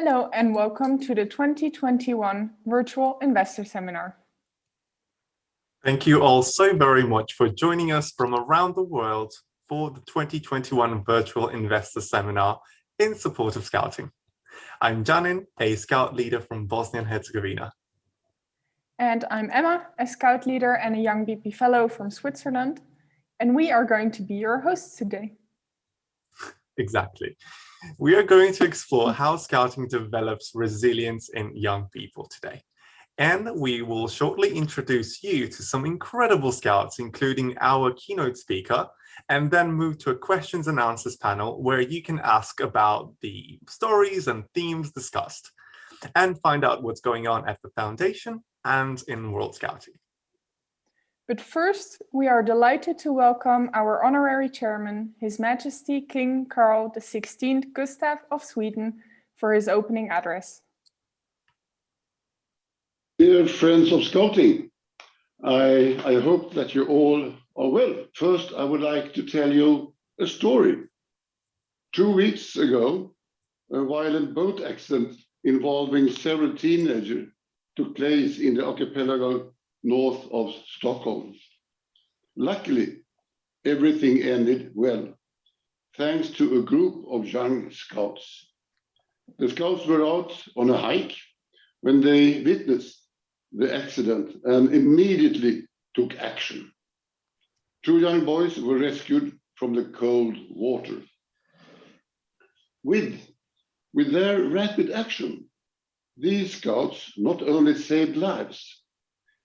Hello and welcome to the 2021 Virtual Investor Seminar. Thank you all so very much for joining us from around the world for the 2021 Virtual Investor Seminar in support of Scouting. I'm Džanin, a Scout leader from Bosnia and Herzegovina. And I'm Emma, a Scout leader and a Young BP Fellow from Switzerland. And we are going to be your hosts today. Exactly. We are going to explore how Scouting develops resilience in young people today. And we will shortly introduce you to some incredible Scouts, including our keynote speaker, and then move to a questions and answers panel where you can ask about the stories and themes discussed and find out what's going on at the Foundation and in World Scouting. But first, we are delighted to welcome our Honorary Chairman, His Majesty King Carl XVI Gustaf of Sweden, for his opening address. Dear friends of Scouting, I hope that you all are well. First, I would like to tell you a story. 2 weeks ago, a violent boat accident involving several teenagers took place in the archipelago north of Stockholm. Luckily, everything ended well, thanks to a group of young Scouts. The Scouts were out on a hike when they witnessed the accident and immediately took action. 2 young boys were rescued from the cold water. With their rapid action, these Scouts not only saved lives,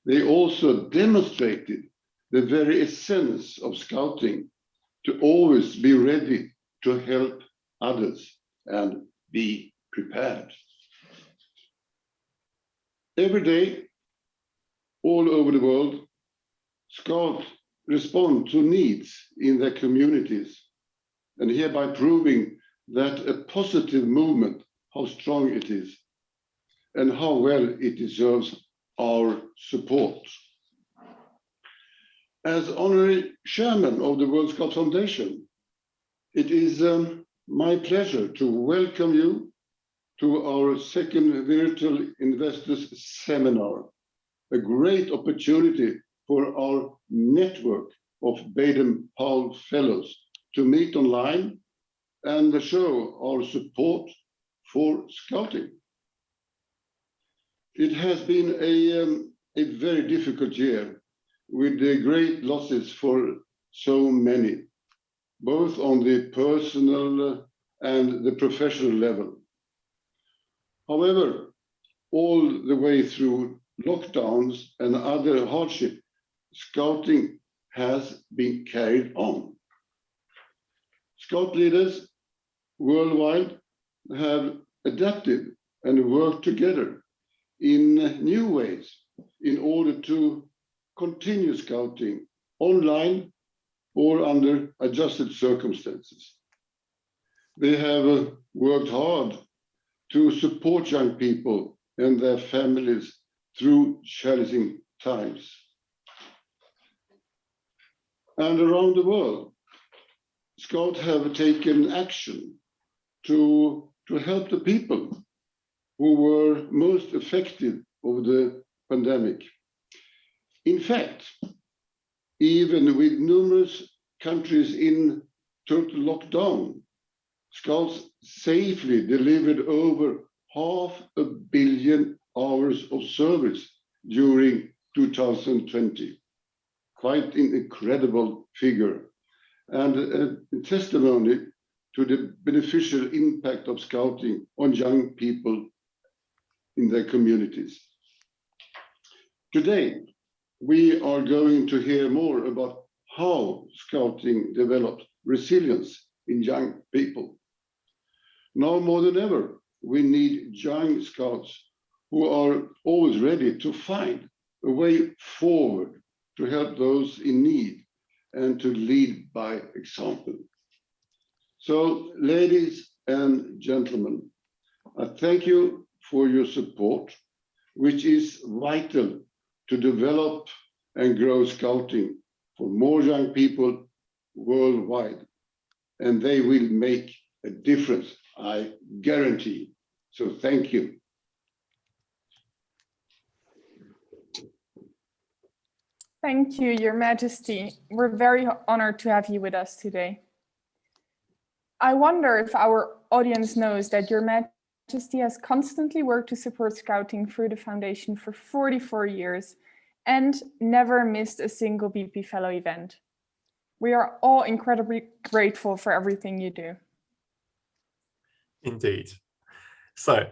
they also demonstrated the very essence of Scouting, to always be ready to help others and be prepared. Every day, all over the world, Scouts respond to needs in their communities, and hereby proving that a positive movement, how strong it is, and how well it deserves our support. As Honorary Chairman of the World Scout Foundation, it is my pleasure to welcome you to our second Virtual Investors Seminar, a great opportunity for our network of Baden-Powell Fellows to meet online and show our support for Scouting. It has been a very difficult year with the great losses for so many, both on the personal and the professional level. However, all the way through lockdowns and other hardship, Scouting has been carried on. Scout leaders worldwide have adapted and worked together in new ways in order to continue Scouting online or under adjusted circumstances. They have worked hard to support young people and their families through challenging times. And around the world, Scouts have taken action to help the people who were most affected of the pandemic. In fact, even with numerous countries in total lockdown, Scouts safely delivered over 500 million hours of service during 2020. Quite an incredible figure, and a testimony to the beneficial impact of Scouting on young people in their communities. Today, we are going to hear more about how Scouting develops resilience in young people. Now more than ever, we need young Scouts who are always ready to find a way forward to help those in need and to lead by example. So, ladies and gentlemen, I thank you for your support, which is vital to develop and grow Scouting for more young people worldwide. And they will make a difference, I guarantee. So thank you. Thank you, Your Majesty. We're very honored to have you with us today. I wonder if our audience knows that Your Majesty has constantly worked to support Scouting through the Foundation for 44 years and never missed a single BP Fellow event. We are all incredibly grateful for everything you do. Indeed. So,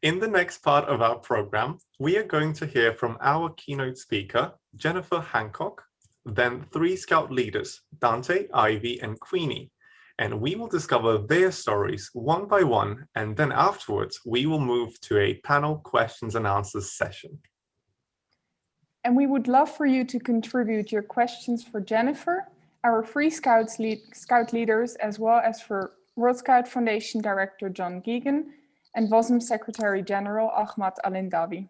in the next part of our program, we are going to hear from our keynote speaker, Jennifer Hancock, then 3 Scout leaders, Dante, Ivy, and Queenie, and we will discover their stories one by one, and then afterwards, we will move to a panel questions and answers session. And we would love for you to contribute your questions for Jennifer, our 3 Scout leaders, as well as for World Scout Foundation Director Geoghegan and WOSM Secretary General Ahmad Alhendawi.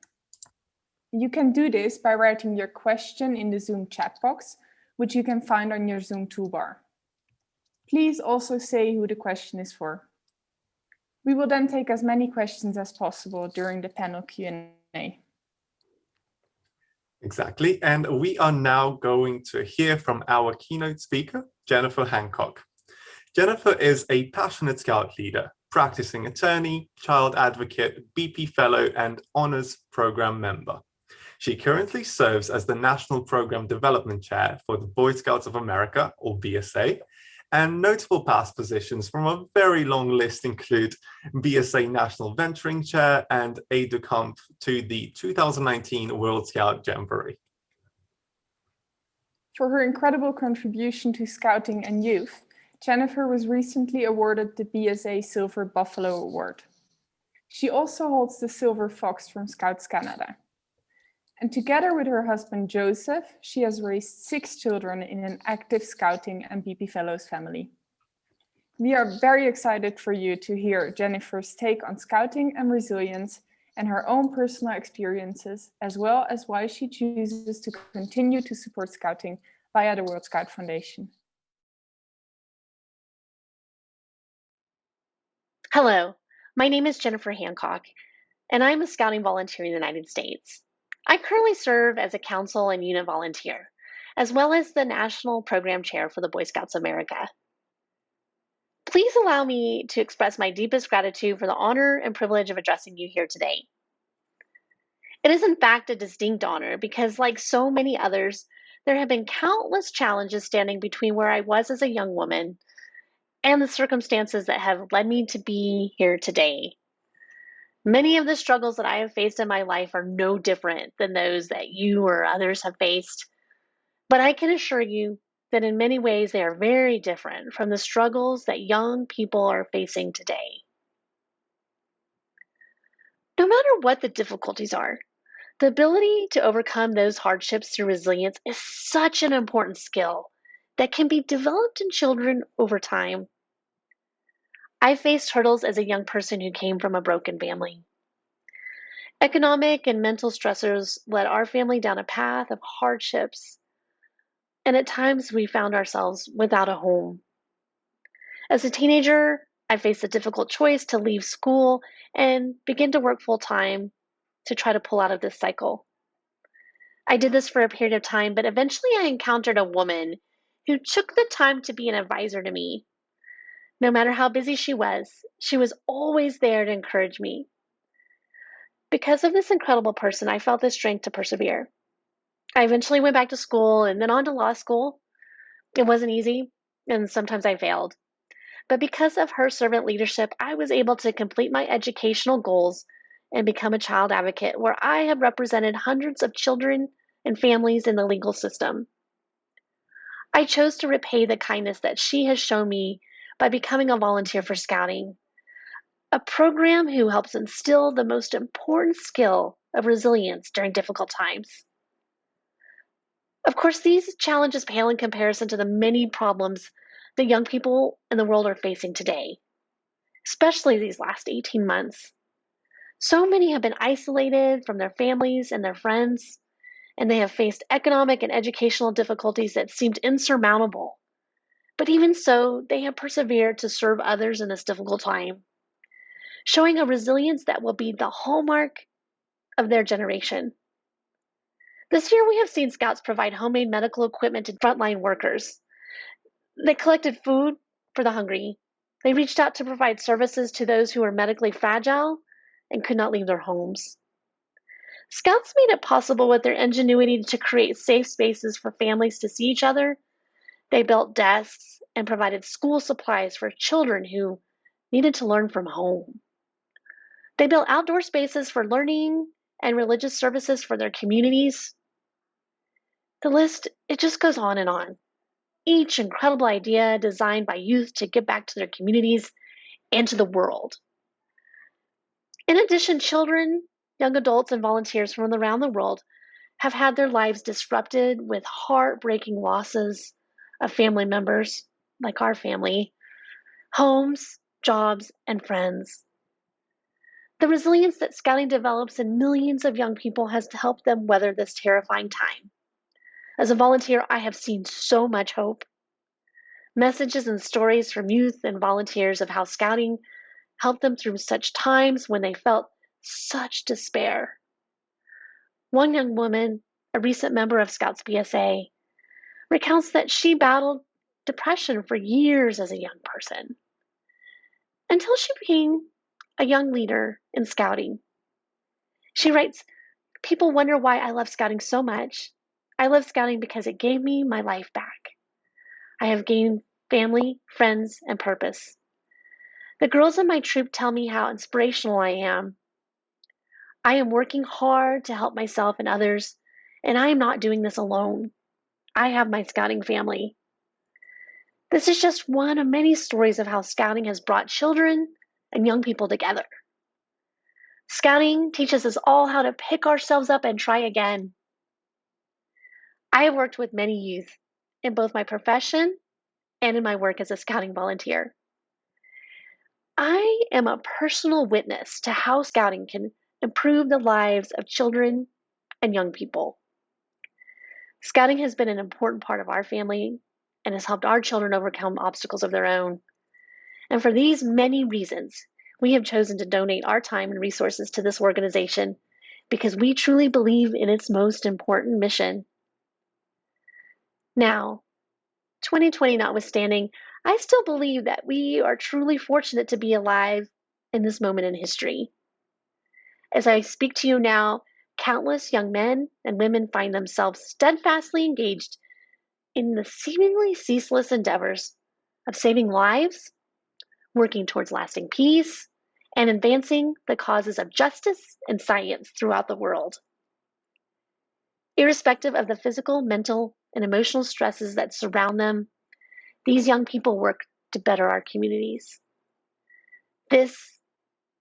You can do this by writing your question in the Zoom chat box, which you can find on your Zoom toolbar. Please also say who the question is for. We will then take as many questions as possible during the panel Q&A. Exactly, and we are now going to hear from our keynote speaker, Jennifer Hancock. Jennifer is a passionate Scout leader, practicing attorney, child advocate, BP Fellow, and Honors Program member. She currently serves as the National Programme Development Chair for the Boy Scouts of America, or BSA, and notable past positions from a very long list include BSA National Venturing Chair and aide-de-camp to the 2019 World Scout Jamboree. For her incredible contribution to Scouting and youth, Jennifer was recently awarded the BSA Silver Buffalo Award. She also holds the Silver Fox from Scouts Canada. And together with her husband Joseph, she has raised 6 children in an active Scouting and BP Fellows family. We are very excited for you to hear Jennifer's take on Scouting and resilience and her own personal experiences, as well as why she chooses to continue to support Scouting via the World Scout Foundation. Hello, my name is Jennifer Hancock, and I'm a Scouting volunteer in the United States. I currently serve as a council and unit volunteer, as well as the National Program Chair for the Boy Scouts of America. Please allow me to express my deepest gratitude for the honor and privilege of addressing you here today. It is in fact a distinct honor because, like so many others, there have been countless challenges standing between where I was as a young woman and the circumstances that have led me to be here today. Many of the struggles that I have faced in my life are no different than those that you or others have faced, but I can assure you that in many ways they are very different from the struggles that young people are facing today. No matter what the difficulties are, the ability to overcome those hardships through resilience is such an important skill that can be developed in children over time. I faced hurdles as a young person who came from a broken family. Economic and mental stressors led our family down a path of hardships, and at times we found ourselves without a home. As a teenager, I faced the difficult choice to leave school and begin to work full-time to try to pull out of this cycle. I did this for a period of time, but eventually I encountered a woman who took the time to be an advisor to me. No matter how busy she was always there to encourage me. Because of this incredible person, I felt the strength to persevere. I eventually went back to school and then on to law school. It wasn't easy, and sometimes I failed. But because of her servant leadership, I was able to complete my educational goals and become a child advocate, where I have represented hundreds of children and families in the legal system. I chose to repay the kindness that she has shown me by becoming a volunteer for Scouting, a program who helps instill the most important skill of resilience during difficult times. Of course, these challenges pale in comparison to the many problems that young people in the world are facing today, especially these last 18 months. So many have been isolated from their families and their friends, and they have faced economic and educational difficulties that seemed insurmountable. But even so, they have persevered to serve others in this difficult time. showing a resilience that will be the hallmark of their generation. This year, we have seen Scouts provide homemade medical equipment to frontline workers. They collected food for the hungry. They reached out to provide services to those who were medically fragile and could not leave their homes. Scouts made it possible with their ingenuity to create safe spaces for families to see each other. They built desks and provided school supplies for children who needed to learn from home. They built outdoor spaces for learning and religious services for their communities. The list, it just goes on and on. Each incredible idea designed by youth to give back to their communities and to the world. In addition, children, young adults, and volunteers from around the world have had their lives disrupted with heartbreaking losses of family members, like our family, homes, jobs, and friends. The resilience that Scouting develops in millions of young people has helped them weather this terrifying time. As a volunteer, I have seen so much hope. Messages and stories from youth and volunteers of how Scouting helped them through such times when they felt such despair. One young woman, a recent member of Scouts BSA, recounts that she battled depression for years as a young person until she became a young leader in Scouting. She writes, "People wonder why I love Scouting so much. I love Scouting because it gave me my life back. I have gained family, friends, and purpose. The girls in my troop tell me how inspirational I am. I am working hard to help myself and others, and I am not doing this alone. I have my Scouting family." This is just one of many stories of how Scouting has brought children and young people together. Scouting teaches us all how to pick ourselves up and try again. I have worked with many youth in both my profession and in my work as a Scouting volunteer. I am a personal witness to how Scouting can improve the lives of children and young people. Scouting has been an important part of our family and has helped our children overcome obstacles of their own. And for these many reasons, we have chosen to donate our time and resources to this organization because we truly believe in its most important mission. Now, 2020 notwithstanding, I still believe that we are truly fortunate to be alive in this moment in history. As I speak to you now, countless young men and women find themselves steadfastly engaged in the seemingly ceaseless endeavors of saving lives, working towards lasting peace, and advancing the causes of justice and science throughout the world. Irrespective of the physical, mental, and emotional stresses that surround them, these young people work to better our communities. This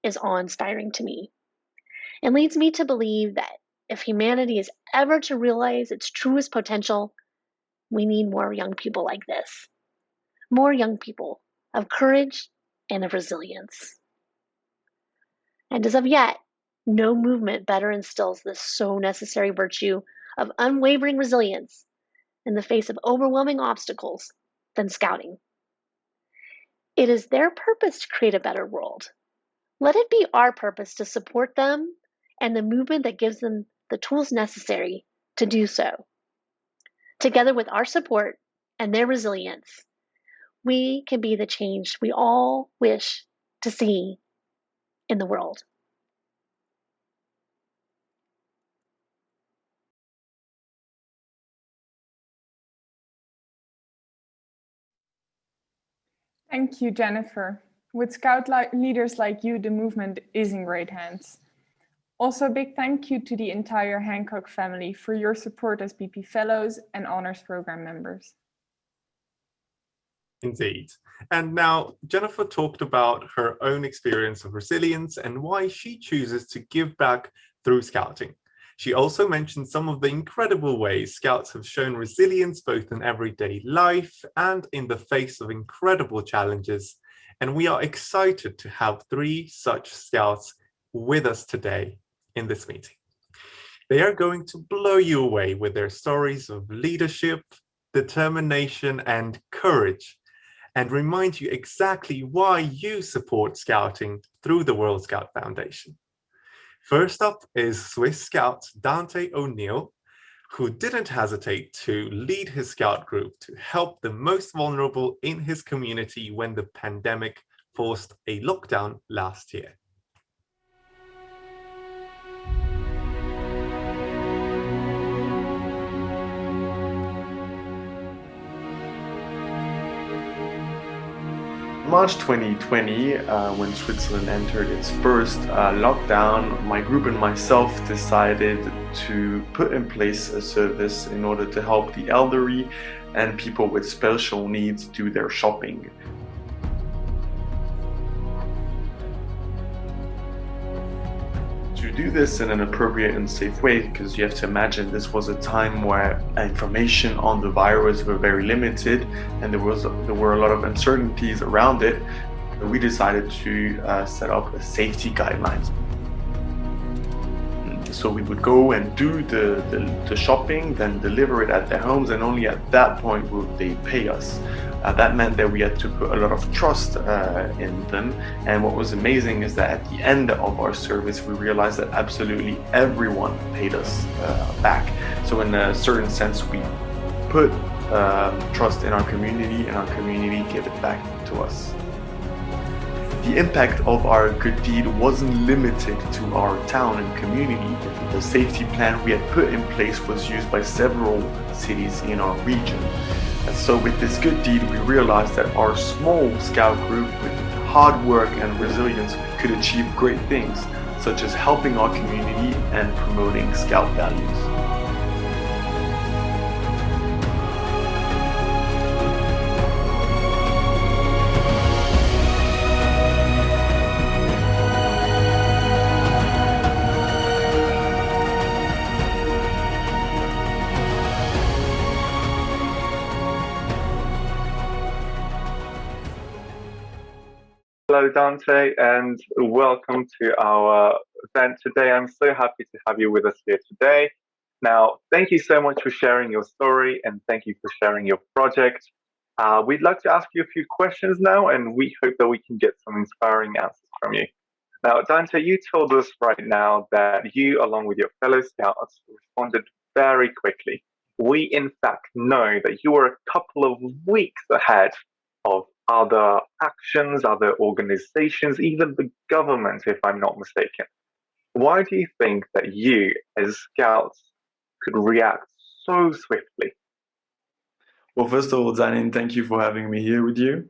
is awe-inspiring to me and leads me to believe that if humanity is ever to realize its truest potential, we need more young people like this. More young people of courage and of resilience. And as of yet, no movement better instills this so necessary virtue of unwavering resilience in the face of overwhelming obstacles than Scouting. It is their purpose to create a better world. Let it be our purpose to support them and the movement that gives them the tools necessary to do so. Together with our support and their resilience, we can be the change we all wish to see in the world. Thank you, Jennifer. With Scout leaders like you, the movement is in great hands. Also, a big thank you to the entire Hancock family for your support as BP Fellows and Honors Program members. Indeed. And now Jennifer talked about her own experience of resilience and why she chooses to give back through Scouting. She also mentioned some of the incredible ways Scouts have shown resilience both in everyday life and in the face of incredible challenges. And we are excited to have 3 such Scouts with us today in this meeting. They are going to blow you away with their stories of leadership, determination, and courage. and remind you exactly why you support Scouting through the World Scout Foundation. First up is Swiss Scout Dante O'Neill, who didn't hesitate to lead his Scout group to help the most vulnerable in his community when the pandemic forced a lockdown last year. March 2020, when Switzerland entered its first lockdown, my group and myself decided to put in place a service in order to help the elderly and people with special needs do their shopping. To do this in an appropriate and safe way, because you have to imagine this was a time where information on the virus were very limited and there were a lot of uncertainties around it, we decided to set up a safety guidelines. So we would go and do the shopping, then deliver it at their homes, and only at that point would they pay us. That meant that we had to put a lot of trust in them, and what was amazing is that at the end of our service we realized that absolutely everyone paid us back. So in a certain sense we put trust in our community, and our community gave it back to us. The impact of our good deed wasn't limited to our town and community. The safety plan we had put in place was used by several cities in our region. And so with this good deed, we realized that our small Scout group, with hard work and resilience, could achieve great things, such as helping our community and promoting Scout values. Hello, Dante, and welcome to our event today. I'm so happy to have you with us here today. Now, thank you so much for sharing your story, and thank you for sharing your project. We'd like to ask you a few questions now, and we hope that we can get some inspiring answers from you. Now, Dante, you told us right now that you, along with your fellow Scouts, responded very quickly. We, in fact, know that you were a couple of weeks ahead of other actions, other organizations, even the government, if I'm not mistaken. Why do you think that you, as Scouts, could react so swiftly? Well, first of all, Džanin, thank you for having me here with you.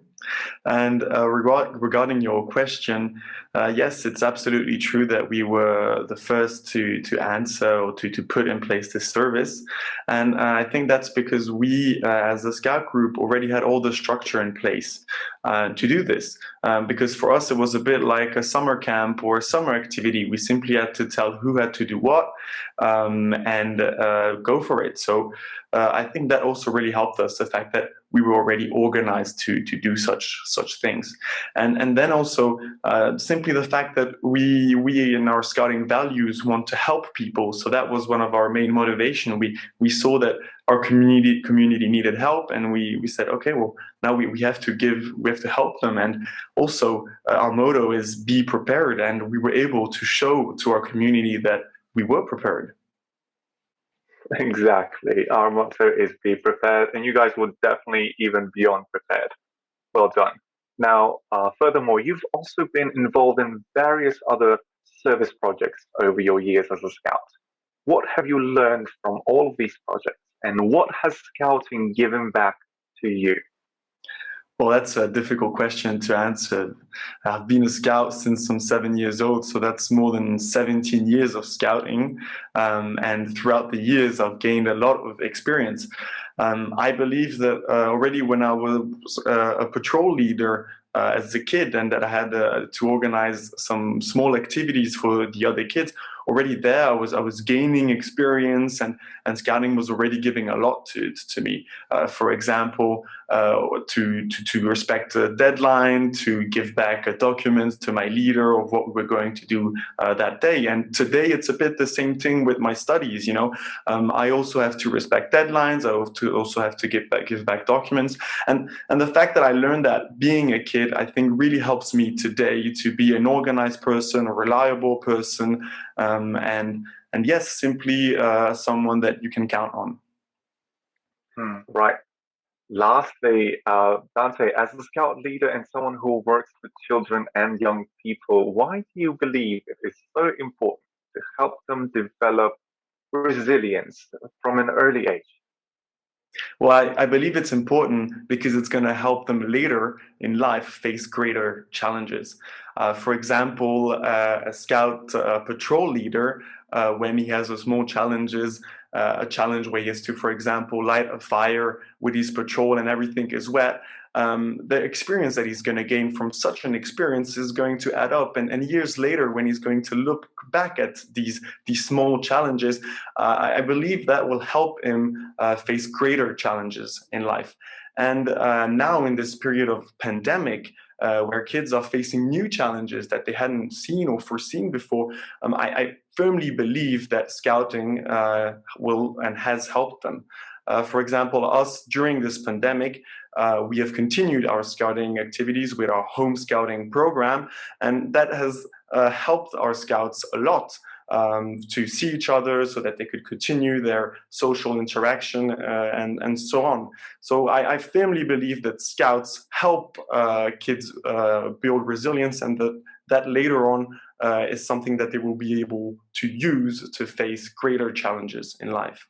And regarding your question, yes, it's absolutely true that we were the first to answer or to put in place this service. And I think that's because we, as a Scout group, already had all the structure in place to do this. Because for us, it was a bit like a summer camp or a summer activity. We simply had to tell who had to do what and go for it. So I think that also really helped us, the fact that we were already organized to do such things. And then also simply the fact that we in our Scouting values want to help people. So that was one of our main motivation. We saw that our community needed help, and we said, okay, well, now we have to help them. And also our motto is be prepared, and we were able to show to our community that we were prepared. Exactly. Our motto is be prepared, and you guys were definitely even beyond prepared. Well done. Now, furthermore, you've also been involved in various other service projects over your years as a Scout. What have you learned from all of these projects, and what has Scouting given back to you? Well, that's a difficult question to answer. I've been a Scout since I'm 7 years old, so that's more than 17 years of Scouting. And throughout the years, I've gained a lot of experience. I believe that already when I was a patrol leader as a kid, and that I had to organize some small activities for the other kids, already there. I was gaining experience, and scouting was already giving a lot to me. For example, to respect a deadline, to give back a document to my leader of what we were going to do that day. And today it's a bit the same thing with my studies. I also have to respect deadlines. I also have to give back documents. And the fact that I learned that being a kid, I think really helps me today to be an organized person, a reliable person, and yes, simply someone that you can count on. Right. Lastly, Dante, as a Scout leader and someone who works with children and young people, why do you believe it is so important to help them develop resilience from an early age? Well, I believe it's important because it's going to help them later in life face greater challenges. For example, a Scout patrol leader, when he has a small a challenge where he has to, for example, light a fire with his patrol and everything is wet, the experience that he's going to gain from such an experience is going to add up. And years later, when he's going to look back at these small challenges, I believe that will help him face greater challenges in life. And now in this period of pandemic, where kids are facing new challenges that they hadn't seen or foreseen before, I firmly believe that scouting will and has helped them. For example, us during this pandemic, we have continued our scouting activities with our home scouting program, and that has helped our scouts a lot to see each other so that they could continue their social interaction and so on. So I firmly believe that scouts help kids build resilience, and that later on is something that they will be able to use to face greater challenges in life.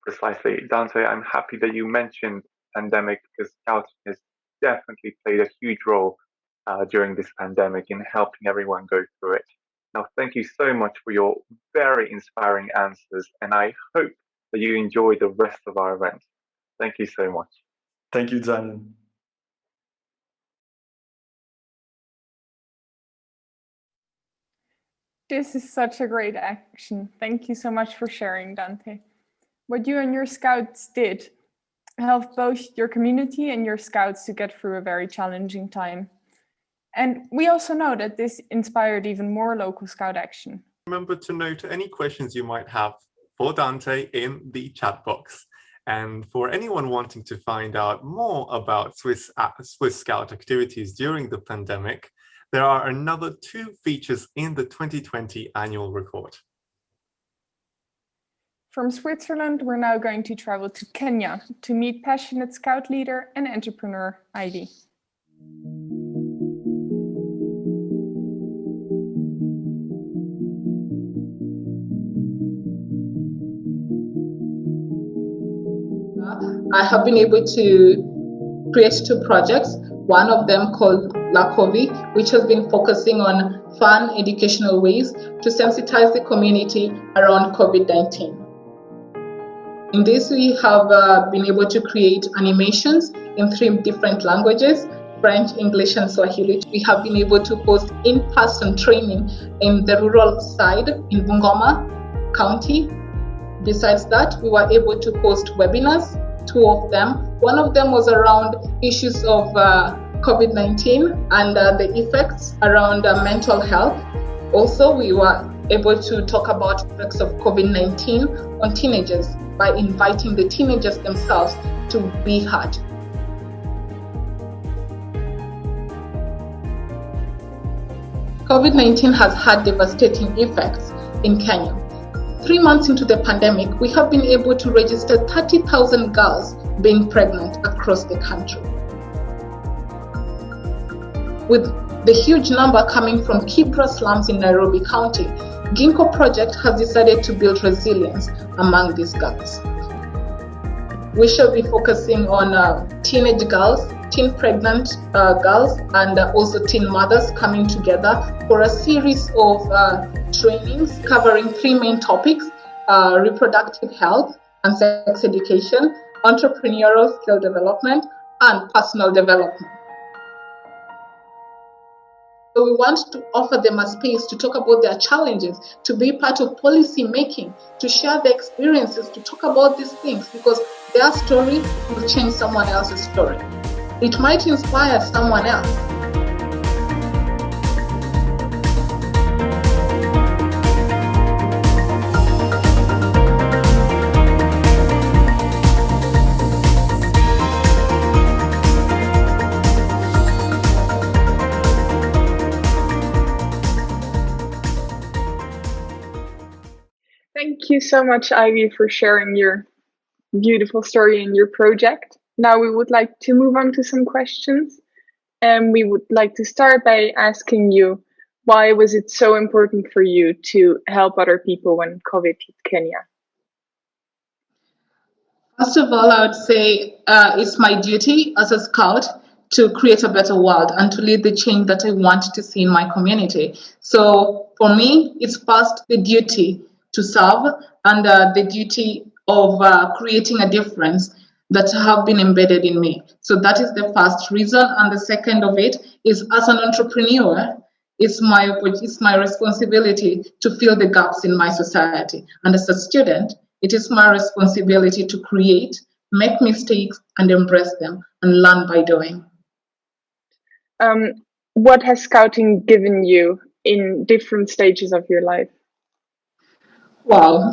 Precisely. Dante, I'm happy that you mentioned pandemic, because Scouting has definitely played a huge role during this pandemic in helping everyone go through it. Now, thank you so much for your very inspiring answers, and I hope that you enjoy the rest of our event. Thank you so much. Thank you, Džanin. This is such a great action. Thank you so much for sharing, Dante. What you and your Scouts did helped both your community and your Scouts to get through a very challenging time. And we also know that this inspired even more local Scout action. Remember to note any questions you might have for Dante in the chat box. And for anyone wanting to find out more about Swiss Scout activities during the pandemic, there are another 2 features in the 2020 annual report. From Switzerland, we're now going to travel to Kenya to meet passionate Scout leader and entrepreneur Heidi. I have been able to create 2 projects, one of them called LACOVI, which has been focusing on fun educational ways to sensitize the community around COVID-19. In this, we have been able to create animations in 3 different languages, French, English, and Swahili. We have been able to host in-person training in the rural side in Bungoma County. Besides that, we were able to host webinars, 2 of them. One of them was around issues of COVID-19 and the effects around mental health. Also, we were able to talk about the effects of COVID-19 on teenagers by inviting the teenagers themselves to be heard. COVID-19 has had devastating effects in Kenya. 3 months into the pandemic, we have been able to register 30,000 girls being pregnant across the country. With the huge number coming from Kibra slums in Nairobi County, Ginkgo Project has decided to build resilience among these girls. We shall be focusing on teenage girls, teen pregnant girls, and also teen mothers coming together for a series of trainings covering 3 main topics: reproductive health and sex education, entrepreneurial skill development, and personal development. So we want to offer them a space to talk about their challenges, to be part of policy making, to share their experiences, to talk about these things, because their story will change someone else's story. It might inspire someone else. Thank you so much, Ivy, for sharing your beautiful story and your project. Now we would like to move on to some questions. And we would like to start by asking you, why was it so important for you to help other people when COVID hit Kenya? First of all, I would say it's my duty as a scout to create a better world and to lead the change that I want to see in my community. So for me, it's first the duty to serve and the duty of creating a difference that have been embedded in me. So that is the first reason. And the second of it is, as an entrepreneur, it's my responsibility to fill the gaps in my society. And as a student, it is my responsibility to create, make mistakes, and embrace them, and learn by doing. What has scouting given you in different stages of your life? Wow,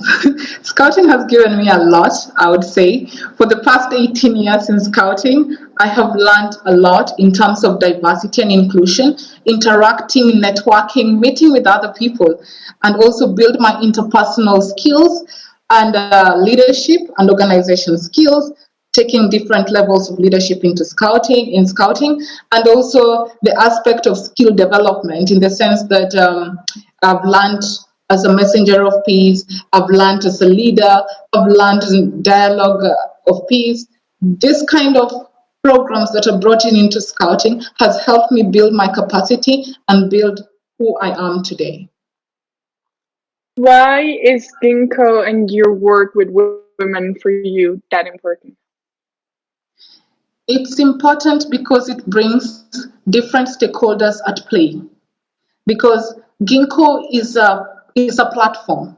scouting has given me a lot, I would say. For the past 18 years in scouting, I have learned a lot in terms of diversity and inclusion, interacting, networking, meeting with other people, and also build my interpersonal skills and leadership and organization skills, taking different levels of leadership in scouting, and also the aspect of skill development in the sense that I've learned as a messenger of peace, I've learned as a leader, I've learned in dialogue of peace. This kind of programs that are brought into scouting has helped me build my capacity and build who I am today. Why is ginkgo and your work with women for you that important? It's important because it brings different stakeholders at play. Because ginkgo is a platform.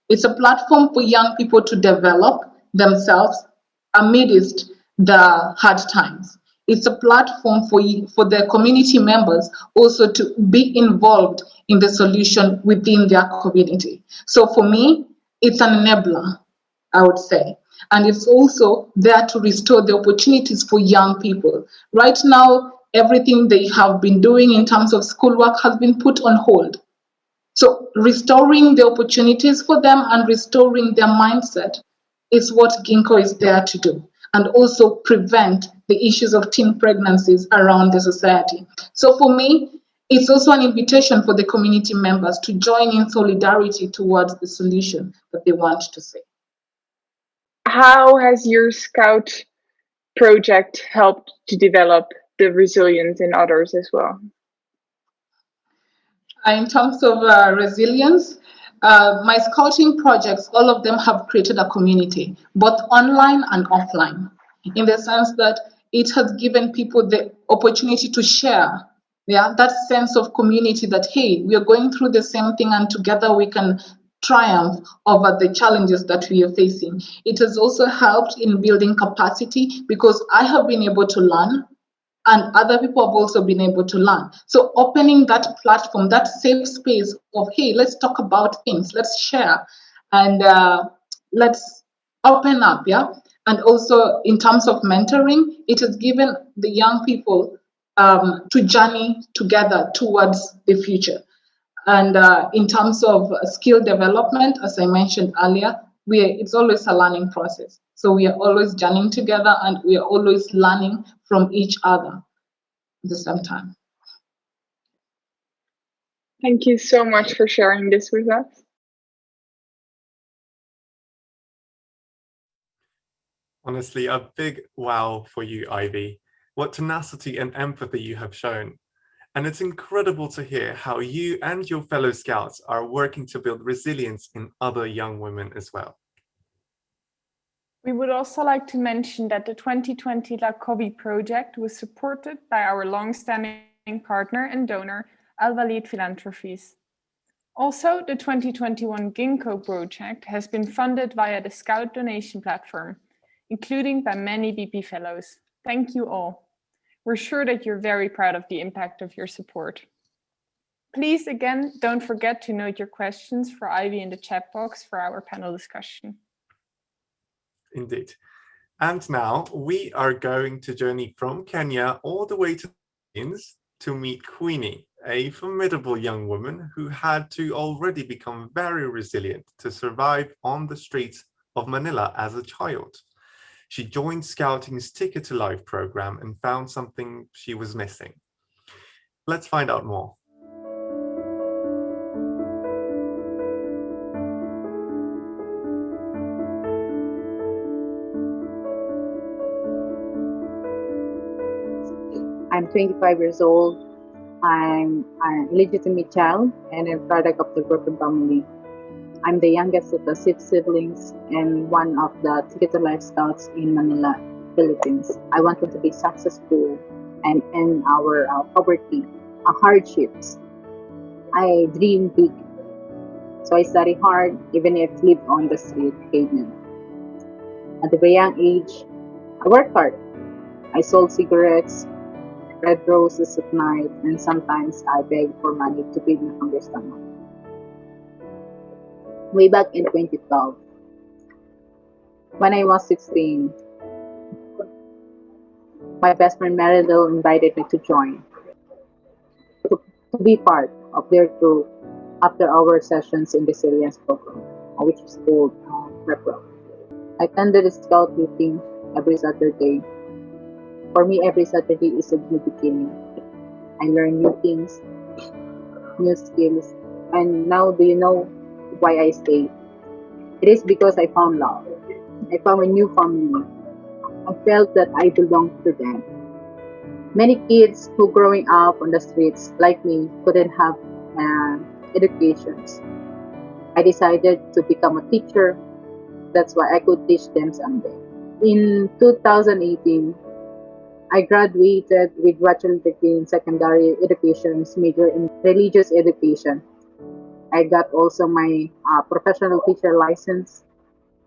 It's a platform for young people to develop themselves amidst the hard times. It's a platform for their community members also to be involved in the solution within their community. So for me, it's an enabler, I would say. And it's also there to restore the opportunities for young people. Right now, everything they have been doing in terms of schoolwork has been put on hold. So restoring the opportunities for them and restoring their mindset is what ginkgo is there to do, and also prevent the issues of teen pregnancies around the society. So for me, it's also an invitation for the community members to join in solidarity towards the solution that they want to see. How has your Scout project helped to develop the resilience in others as well? In terms of resilience, my scouting projects, all of them have created a community, both online and offline, in the sense that it has given people the opportunity to share, that sense of community that, hey, we are going through the same thing and together we can triumph over the challenges that we are facing. It has also helped in building capacity because I have been able to learn and other people have also been able to learn. So opening that platform, that safe space of, hey, let's talk about things, let's share, and let's open up, And also in terms of mentoring, it has given the young people to journey together towards the future. And in terms of skill development, as I mentioned earlier, it's always a learning process. So we are always journeying together and we are always learning from each other at the same time. Thank you so much for sharing this with us. Honestly, a big wow for you, Ivy. What tenacity and empathy you have shown. And it's incredible to hear how you and your fellow scouts are working to build resilience in other young women as well. We would also like to mention that the 2020 LACOVI project was supported by our long-standing partner and donor, Al-Walid Philanthropies. Also, the 2021 Ginkgo project has been funded via the Scout donation platform, including by many BP fellows. Thank you all. We're sure that you're very proud of the impact of your support. Please, again, don't forget to note your questions for Ivy in the chat box for our panel discussion. Indeed. And now we are going to journey from Kenya all the way to the Philippines to meet Queenie, a formidable young woman who had to already become very resilient to survive on the streets of Manila as a child. She joined Scouting's Ticket to Life program and found something she was missing. Let's find out more. I'm 25 years old. I'm an illegitimate child and a product of the broken family. I'm the youngest of the 6 siblings and one of the Ticket to Life Scouts in Manila, Philippines. I wanted to be successful and end our poverty, hardships. I dream big, so I study hard even if I live on the street pavement. At a very young age, I worked hard. I sold cigarettes, red roses at night, and sometimes I begged for money to feed my hungry stomach. Way back in 2012, when I was 16, my best friend Meridel invited me to join, to be part of their group after our sessions in the resilience program, which is called REPRO. I attended a scout meeting every Saturday. For me, every Saturday is a new beginning. I learn new things, new skills, and now do you know why I stay? It is because I found love. I found a new family. I felt that I belonged to them. Many kids who growing up on the streets like me couldn't have educations. I decided to become a teacher. That's why I could teach them someday. In 2018, I graduated with bachelor degree in secondary education, major in religious education. I got also my professional teacher license,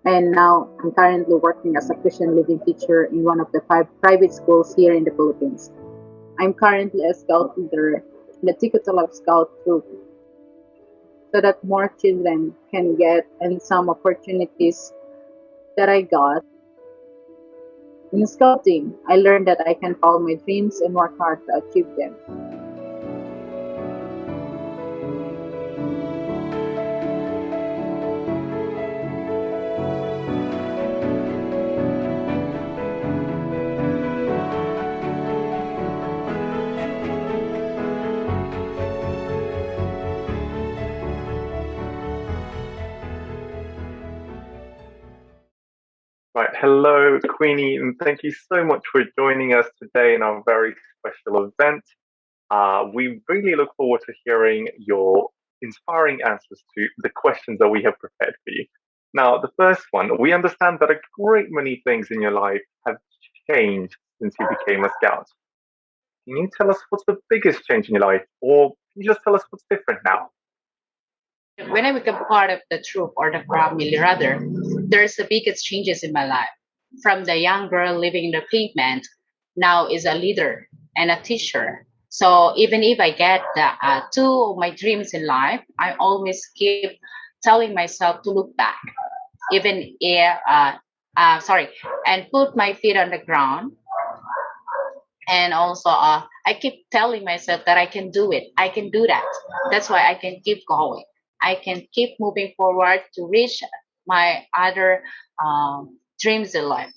and now I'm currently working as a Christian living teacher in one of the 5 private schools here in the Philippines. I'm currently a scout leader in the Ticket to Life Scout group, so that more children can get and some opportunities that I got. In scouting, I learned that I can follow my dreams and work hard to achieve them. Right, hello Queenie, and thank you so much for joining us today in our very special event. We really look forward to hearing your inspiring answers to the questions that we have prepared for you. Now, the first one, we understand that a great many things in your life have changed since you became a scout. Can you tell us what's the biggest change in your life, or can you just tell us what's different now? When I become part of the troop or the family rather, there's the biggest changes in my life. From the young girl living in the pavement, now is a leader and a teacher. So even if I get the 2 of my dreams in life, I always keep telling myself to look back, even if, and put my feet on the ground. And also, I keep telling myself that I can do it. I can do that. That's why I can keep going. I can keep moving forward to reach my other dreams in life.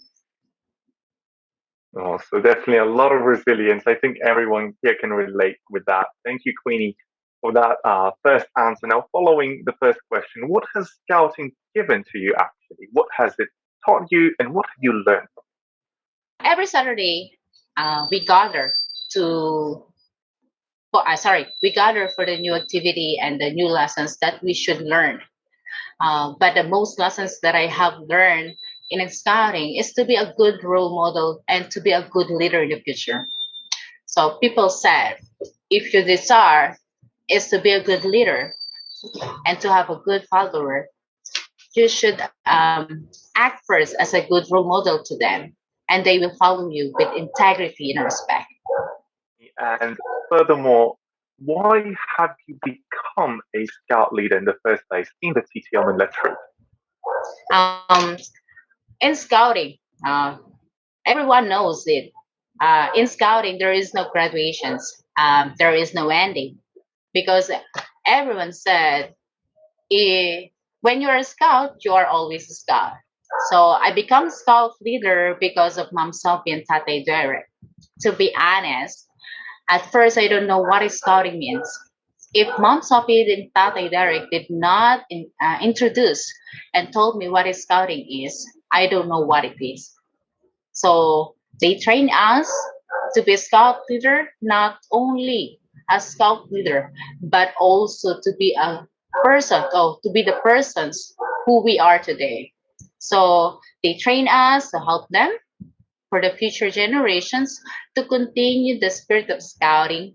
Oh, so definitely a lot of resilience. I think everyone here can relate with that. Thank you, Queenie, for that first answer. Now, following the first question, what has scouting given to you actually? What has it taught you and what have you learned? Every Saturday, we gather we gather for the new activity and the new lessons that we should learn. But the most lessons that I have learned in scouting is to be a good role model and to be a good leader in the future. So people said, if you desire is to be a good leader and to have a good follower. You should act first as a good role model to them, and they will follow you with integrity and respect. And furthermore, why have you become a scout leader in the first place in the TTL Manila troop? In scouting, everyone knows it. In scouting, there is no graduations. There is no ending, because everyone said, when you're a scout, you are always a scout. So I become scout leader because of Mom Sophie and Tate Derek. To be honest, at first I don't know what scouting means. If Mom Sophie and Tate Derek did not introduce and told me what scouting is, I don't know what it is. So they train us to be a scout leader, not only a scout leader, but also to be a person, to be the persons who we are today. So they train us to help them for the future generations to continue the spirit of scouting,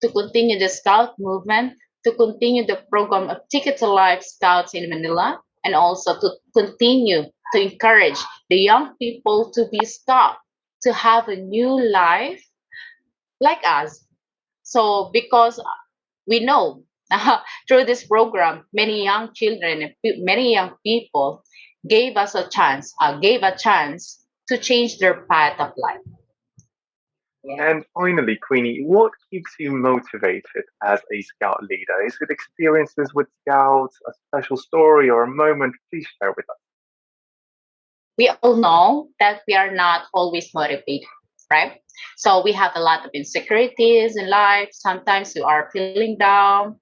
to continue the scout movement, to continue the program of Ticket to Life Scouts in Manila, and also to continue to encourage the young people to be scout, to have a new life like us. So because we know through this program, many young children and many young people gave us a chance, to change their path of life. And finally, Queenie, what keeps you motivated as a scout leader? Is it experiences with scouts, a special story, or a moment? Please share with us. We all know that we are not always motivated, right? So we have a lot of insecurities in life. Sometimes we are feeling down,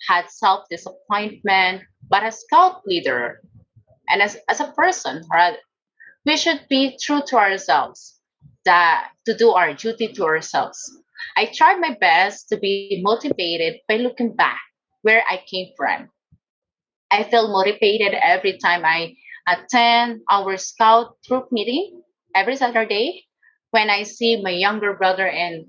had self-disappointment. But as scout leader and as a person, right, we should be true to ourselves, that to do our duty to ourselves. I tried my best to be motivated by looking back where I came from. I feel motivated every time I attend our scout troop meeting every Saturday, when I see my younger brother and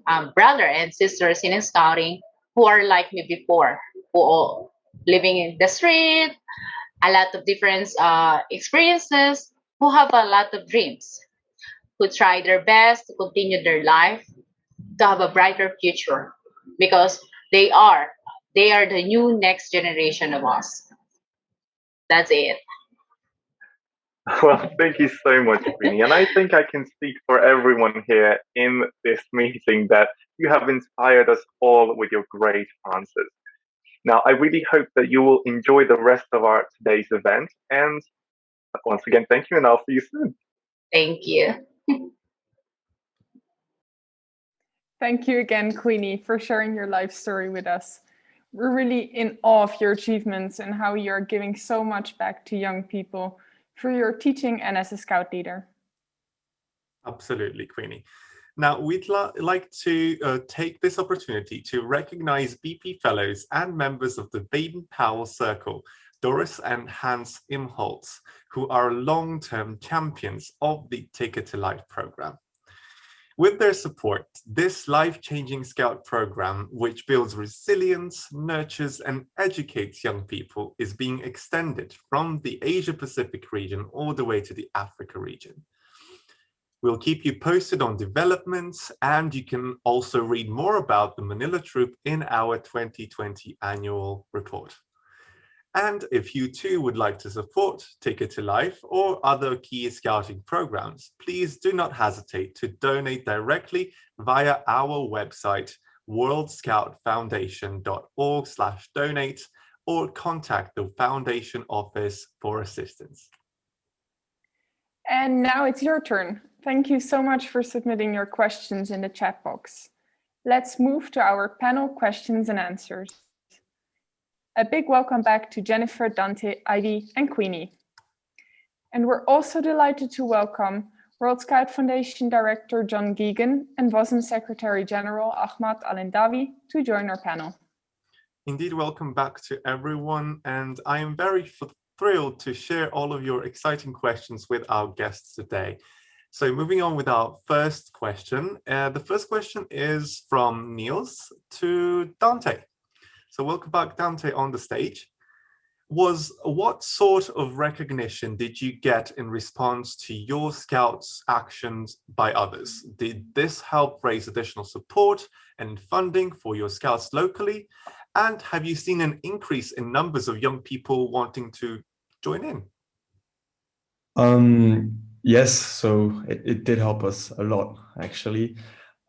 sisters in scouting who are like me before, who are living in the street, a lot of different experiences, who have a lot of dreams, who try their best to continue their life, to have a brighter future, because they are the new next generation of us. That's it. Well, thank you so much, Queenie. And I think I can speak for everyone here in this meeting that you have inspired us all with your great answers. Now, I really hope that you will enjoy the rest of our today's event. And once again, thank you, and I'll see you soon. Thank you. Thank you again, Queenie, for sharing your life story with us. We're really in awe of your achievements and how you are giving so much back to young people through your teaching and as a scout leader. Absolutely, Queenie. Now, we'd like to take this opportunity to recognize BP Fellows and members of the Baden-Powell Circle, Doris and Hans Imholtz, who are long-term champions of the Ticket to Life program. With their support, this life-changing Scout program, which builds resilience, nurtures, and educates young people, is being extended from the Asia-Pacific region all the way to the Africa region. We'll keep you posted on developments, and you can also read more about the Manila Troop in our 2020 annual report. And if you too would like to support Ticket to Life or other key scouting programs, please do not hesitate to donate directly via our website, worldscoutfoundation.org/donate, or contact the foundation office for assistance. And now it's your turn. Thank you so much for submitting your questions in the chat box. Let's move to our panel questions and answers. A big welcome back to Jennifer, Dante, Ivy, and Queenie. And we're also delighted to welcome World Scout Foundation Director Geoghegan and WOSM Secretary General Ahmad Alhendawi to join our panel. Indeed, welcome back to everyone, and I am very thrilled to share all of your exciting questions with our guests today. So moving on with our first question. The first question is from Niels to Dante. So welcome back, Dante, on the stage. What sort of recognition did you get in response to your Scouts' actions by others? Did this help raise additional support and funding for your Scouts locally? And have you seen an increase in numbers of young people wanting to join in? Yes, so it did help us a lot, actually.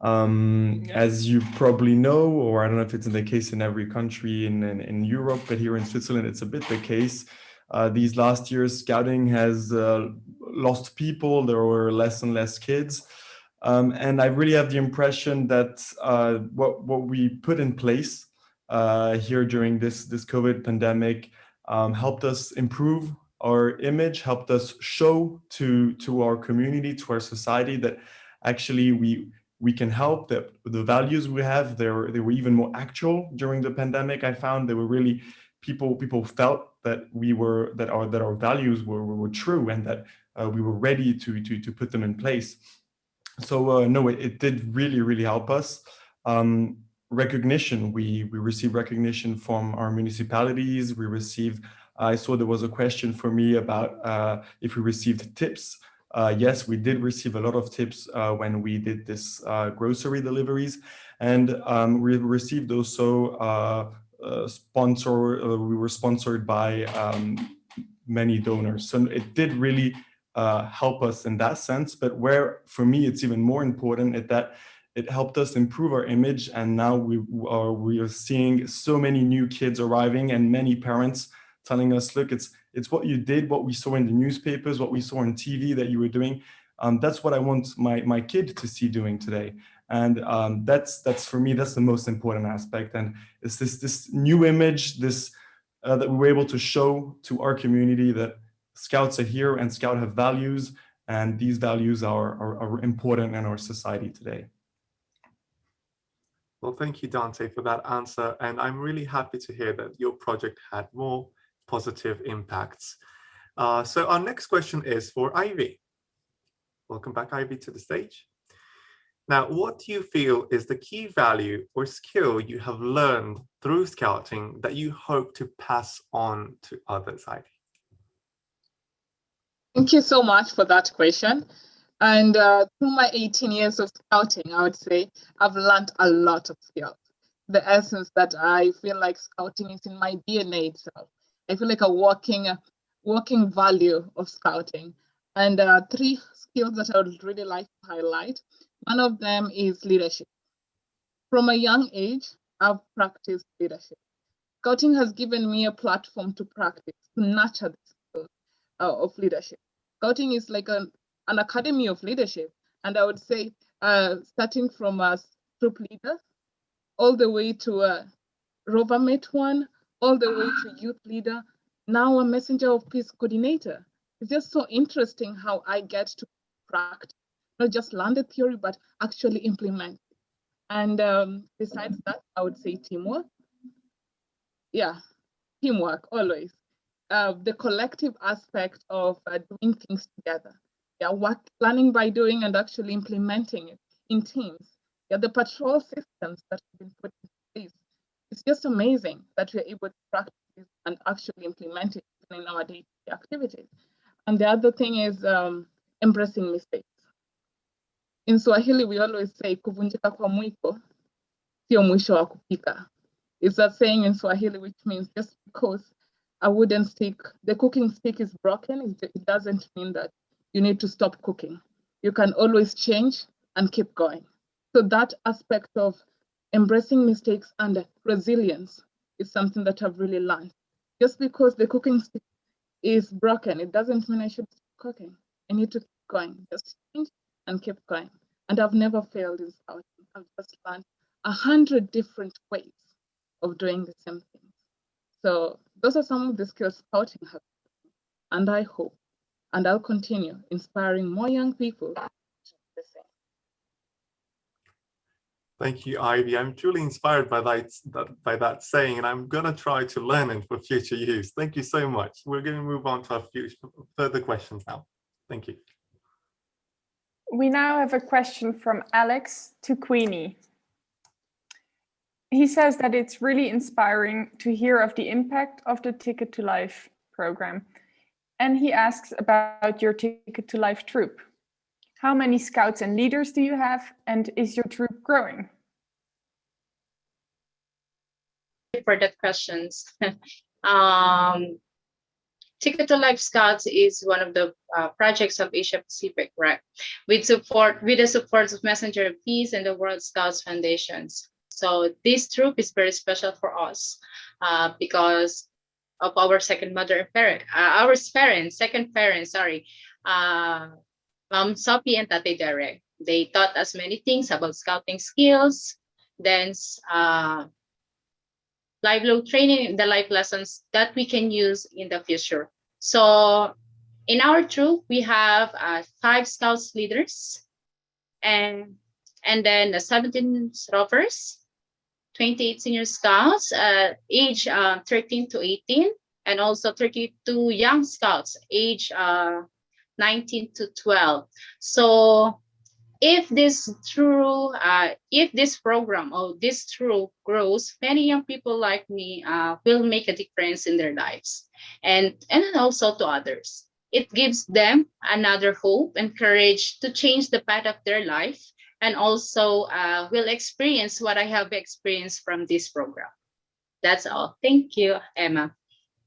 As you probably know, or I don't know if it's in the case in every country in Europe, but here in Switzerland, it's a bit the case. These last years, Scouting has lost people. There were less and less kids. And I really have the impression that what we put in place here during this COVID pandemic helped us improve our image, helped us show to our community, to our society, that actually we can help, that the values we have, they were even more actual during the pandemic. I found they were really, people felt that our values were true, and that we were ready to put them in place. So no, it did really help us. Recognition, we received recognition from our municipalities. We received, I saw there was a question for me about if we received tips. Yes, we did receive a lot of tips when we did this grocery deliveries, and we received also we were sponsored by many donors. So it did really help us in that sense. But where for me it's even more important is that it helped us improve our image, and now we are seeing so many new kids arriving, and many parents telling us, look, it's what you did, what we saw in the newspapers, what we saw on TV that you were doing. That's what I want my kid to see doing today. And that's for me, that's the most important aspect. And it's this new image, this that we were able to show to our community that Scouts are here and Scouts have values, and these values are important in our society today. Well, thank you, Dante, for that answer. And I'm really happy to hear that your project had more positive impacts. So our next question is for Ivy. Welcome back, Ivy, to the stage. Now, what do you feel is the key value or skill you have learned through Scouting that you hope to pass on to others, Ivy? Thank you so much for that question. And through my 18 years of Scouting, I would say I've learned a lot of skills. The essence that I feel like Scouting is in my DNA itself. I feel like a walking value of Scouting. And 3 skills that I would really like to highlight. One of them is leadership. From a young age, I've practiced leadership. Scouting has given me a platform to practice, to nurture the skills of leadership. Scouting is like an academy of leadership. And I would say, starting from troop leaders, all the way to Rovermate 1, all the way to youth leader, now a messenger of peace coordinator. It's just so interesting how I get to practice, not just learn the theory, but actually implement it. And besides that, I would say teamwork. Yeah, teamwork, always. The collective aspect of doing things together. Yeah, planning by doing and actually implementing it in teams. Yeah, the patrol systems that have been put in place. It's just amazing that we're able to practice it and actually implement it in our day-to-day activities. And the other thing is embracing mistakes. In Swahili, we always say, kuvunjika kwa mwiko, sio mwisho wa kupika. It's that saying in Swahili, which means just because a wooden stick, the cooking stick is broken, it doesn't mean that you need to stop cooking. You can always change and keep going. So that aspect of embracing mistakes and resilience is something that I've really learned. Just because the cooking stick is broken, it doesn't mean I should stop cooking. I need to keep going, just change and keep going. And I've never failed in Scouting. I've just learned 100 different ways of doing the same thing. So those are some of the skills Scouting has. And I hope, and I'll continue inspiring more young people to do the same. Thank you, Ivy. I'm truly inspired by that saying, and I'm going to try to learn it for future use. Thank you so much. We're going to move on to our further questions now. Thank you. We now have a question from Alex to Queenie. He says that it's really inspiring to hear of the impact of the Ticket to Life program. And he asks about your Ticket to Life troop. How many scouts and leaders do you have, and is your troop growing? For that questions. Ticket to Life Scouts is one of the projects of Asia Pacific, right? With the support of Messenger of Peace and the World Scouts Foundations. So this troop is very special for us because of our second parents, Mom Sophie and Tate Derek. They taught us many things about scouting skills, then live load training, the life lessons that we can use in the future. So in our troop, we have 5 scouts leaders and then 17 rovers, 28 senior scouts, age 13 to 18, and also 32 young scouts, age 19 to 12. So if this program or this troop grows, many young people like me will make a difference in their lives and also to others. It gives them another hope and courage to change the path of their life, and also will experience what I have experienced from this program. That's all. Thank you, Emma.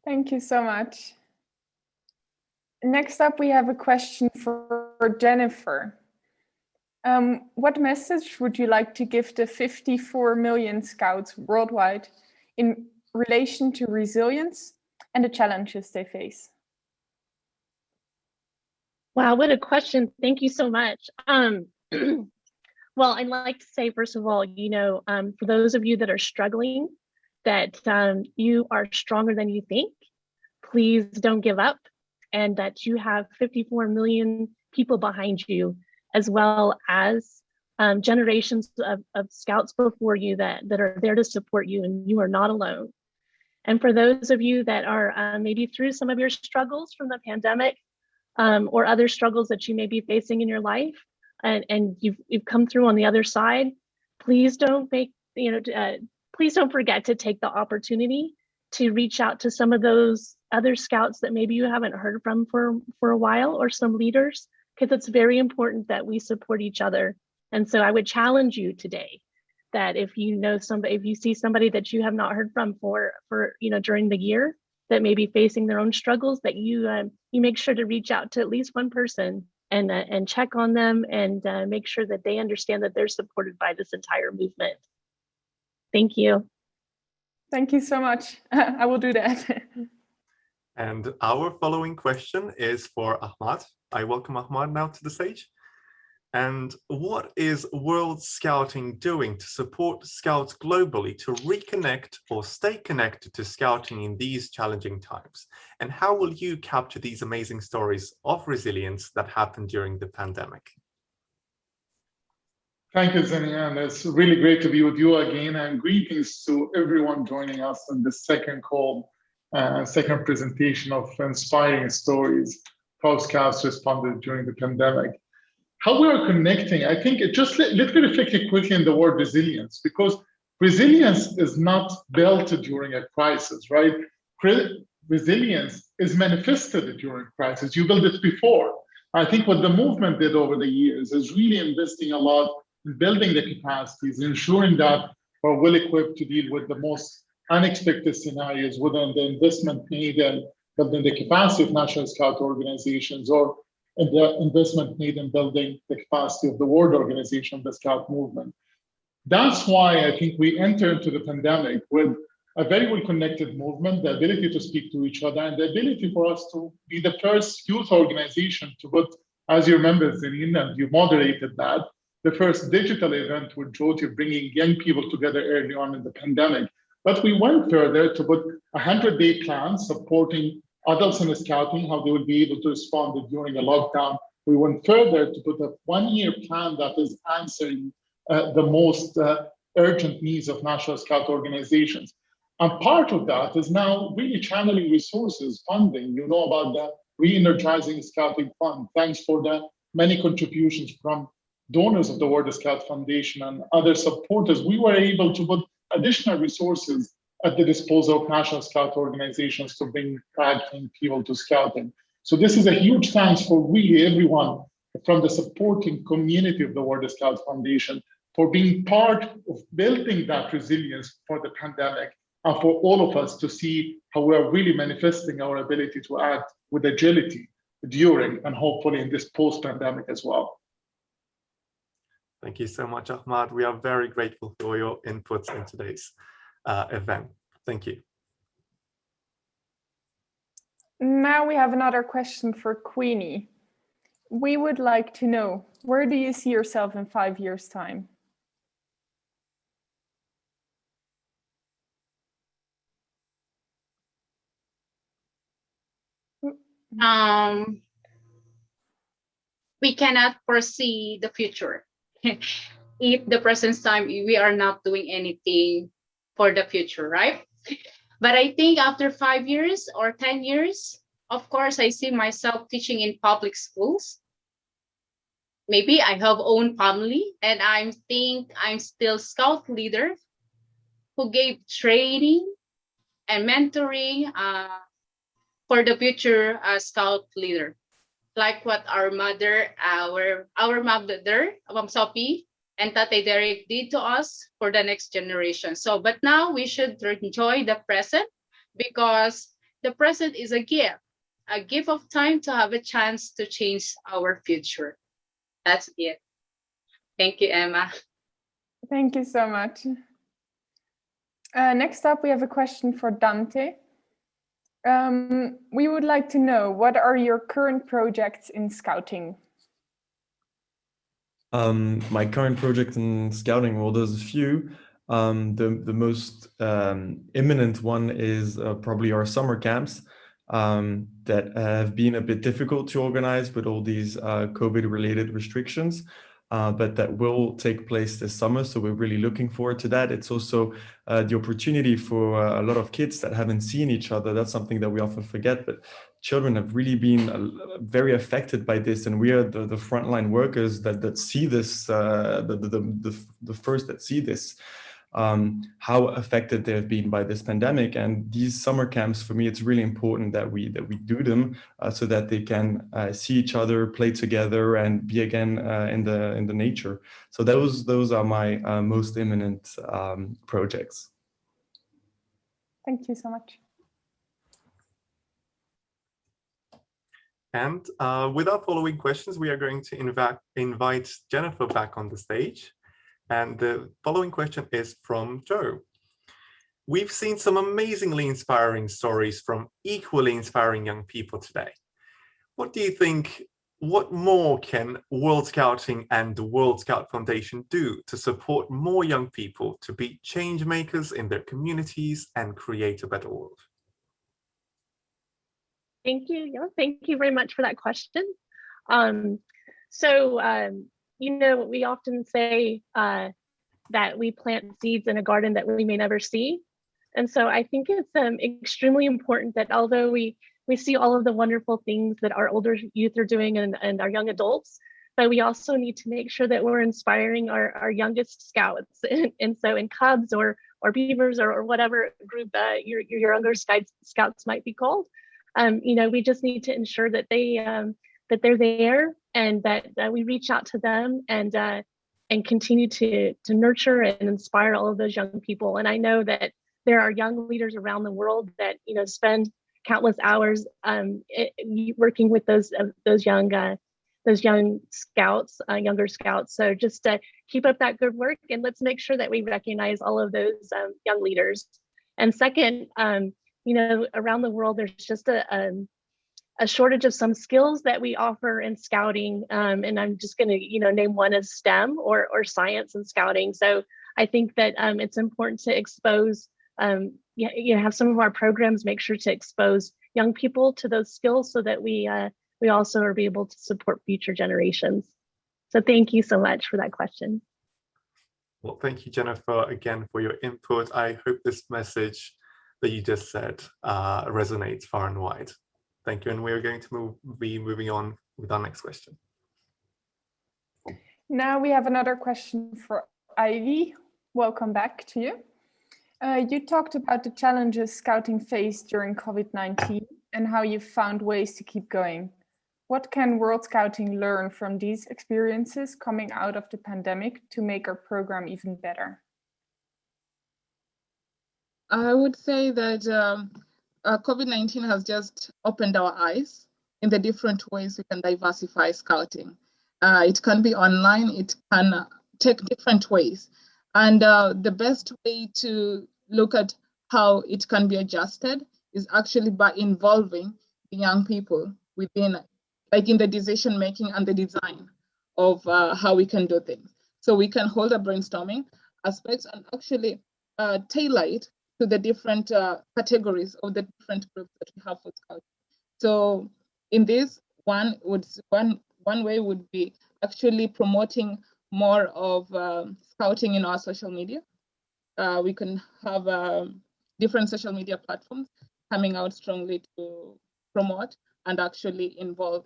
Thank you so much. Next up, we have a question for Jennifer. What message would you like to give the 54 million scouts worldwide in relation to resilience and the challenges they face? Wow, what a question. Thank you so much. Well, I'd like to say, first of all, for those of you that are struggling, that you are stronger than you think. Please don't give up, and that you have 54 million people behind you, as well as generations of scouts before you that are there to support you, and you are not alone. And for those of you that are maybe through some of your struggles from the pandemic or other struggles that you may be facing in your life, and you've come through on the other side, please don't please don't forget to take the opportunity to reach out to some of those other scouts that maybe you haven't heard from for a while, or some leaders, because it's very important that we support each other. And so I would challenge you today that if you see somebody that you have not heard from for during the year that may be facing their own struggles, that you make sure to reach out to at least one person and check on them and make sure that they understand that they're supported by this entire movement. Thank you. Thank you so much. I will do that. And our following question is for Ahmad. I welcome Ahmad now to the stage. And what is World Scouting doing to support Scouts globally to reconnect or stay connected to Scouting in these challenging times? And how will you capture these amazing stories of resilience that happened during the pandemic? Thank you, Džanin. It's really great to be with you again, and greetings to everyone joining us in the second call, second presentation of inspiring stories how Scouts responded during the pandemic. How we are connecting, I think let me reflect quickly on the word resilience, because resilience is not built during a crisis, right? Resilience is manifested during crisis. You build it before. I think what the movement did over the years is really investing a lot in building the capacities, ensuring that we're well equipped to deal with the most unexpected scenarios, within the investment made in building the capacity of national scout organizations, or the investment made in building the capacity of the world organization, the Scout movement. That's why I think we enter into the pandemic with a very well-connected movement, the ability to speak to each other, and the ability for us to be the first youth organization to put, as you remember, Džanin, and you moderated that, the first digital event with Jyoti, bringing young people together early on in the pandemic. But we went further to put a 100-day plan supporting adults in scouting, how they will be able to respond during a lockdown. We went further to put a 1-year plan that is answering the most urgent needs of national scout organizations. And part of that is now really channeling resources, funding. You know about the Re-Energizing Scouting Fund. Thanks for the many contributions from donors of the World Scout Foundation and other supporters. We were able to put additional resources at the disposal of national scout organizations to bring back people to scouting. So this is a huge thanks for really everyone from the supporting community of the World Scout Foundation for being part of building that resilience for the pandemic, and for all of us to see how we are really manifesting our ability to act with agility during and hopefully in this post-pandemic as well. Thank you so much, Ahmad. We are very grateful for your inputs in today's event. Thank you. Now we have another question for Queenie. We would like to know, where do you see yourself in 5 years' time? We cannot foresee the future. If the present time we are not doing anything for the future, right? But I think after 5 years or 10 years, of course, I see myself teaching in public schools. Maybe I have own family, and I think I'm still scout leader who gave training and mentoring for the future scout leader, like what our mother, Mom Sophie and Tate Derek did to us for the next generation. So, but now we should enjoy the present, because the present is a gift of time to have a chance to change our future. That's it. Thank you, Emma. Thank you so much. Next up, we have a question for Dante. We would like to know, what are your current projects in scouting? My current project in scouting, well, there's a few. The most imminent one is probably our summer camps that have been a bit difficult to organize with all these COVID-related restrictions, but that will take place this summer. So we're really looking forward to that. It's also the opportunity for a lot of kids that haven't seen each other. That's something that we often forget, but children have really been very affected by this, and we are the frontline workers that see this, the first that see this, how affected they have been by this pandemic. And these summer camps, for me, it's really important that we do them so that they can see each other, play together, and be again in the nature. So those are my most imminent projects. Thank you so much. And with our following questions, we are going to invite Jennifer back on the stage. And the following question is from Joe. We've seen some amazingly inspiring stories from equally inspiring young people today. What do you think, what more can World Scouting and the World Scout Foundation do to support more young people to be change makers in their communities and create a better world? Thank you. Yeah, thank you very much for that question. You know, we often say that we plant seeds in a garden that we may never see. And so I think it's extremely important that although we see all of the wonderful things that our older youth are doing and our young adults, but we also need to make sure that we're inspiring our youngest scouts. And so in Cubs or Beavers or whatever group your younger scouts might be called, you know, we just need to ensure that they're there, and that we reach out to them and continue to nurture and inspire all of those young people. And I know that there are young leaders around the world that, you know, spend countless hours working with those young scouts, younger scouts. So just keep up that good work, and let's make sure that we recognize all of those young leaders. And second, you know, around the world, there's just a shortage of some skills that we offer in scouting. And I'm just going to, you know, name one as STEM or science and scouting. So I think that it's important to expose, have some of our programs make sure to expose young people to those skills so that we also are able to support future generations. So thank you so much for that question. Well, thank you, Jennifer, again for your input. I hope this message that you just said resonates far and wide. Thank you, and we're going to be moving on with our next question. Now we have another question for Ivy. Welcome back to you. You talked about the challenges Scouting faced during COVID-19 and how you found ways to keep going. What can World Scouting learn from these experiences coming out of the pandemic to make our program even better? I would say that COVID-19 has just opened our eyes in the different ways we can diversify Scouting. It can be online, it can take different ways. And the best way to look at how it can be adjusted is actually by involving the young people within, like in the decision making and the design of how we can do things. So we can hold a brainstorming aspects and actually tailor it to the different categories of the different groups that we have for Scouting. So in this, one way would be actually promoting more of Scouting in our social media. We can have different social media platforms coming out strongly to promote and actually involve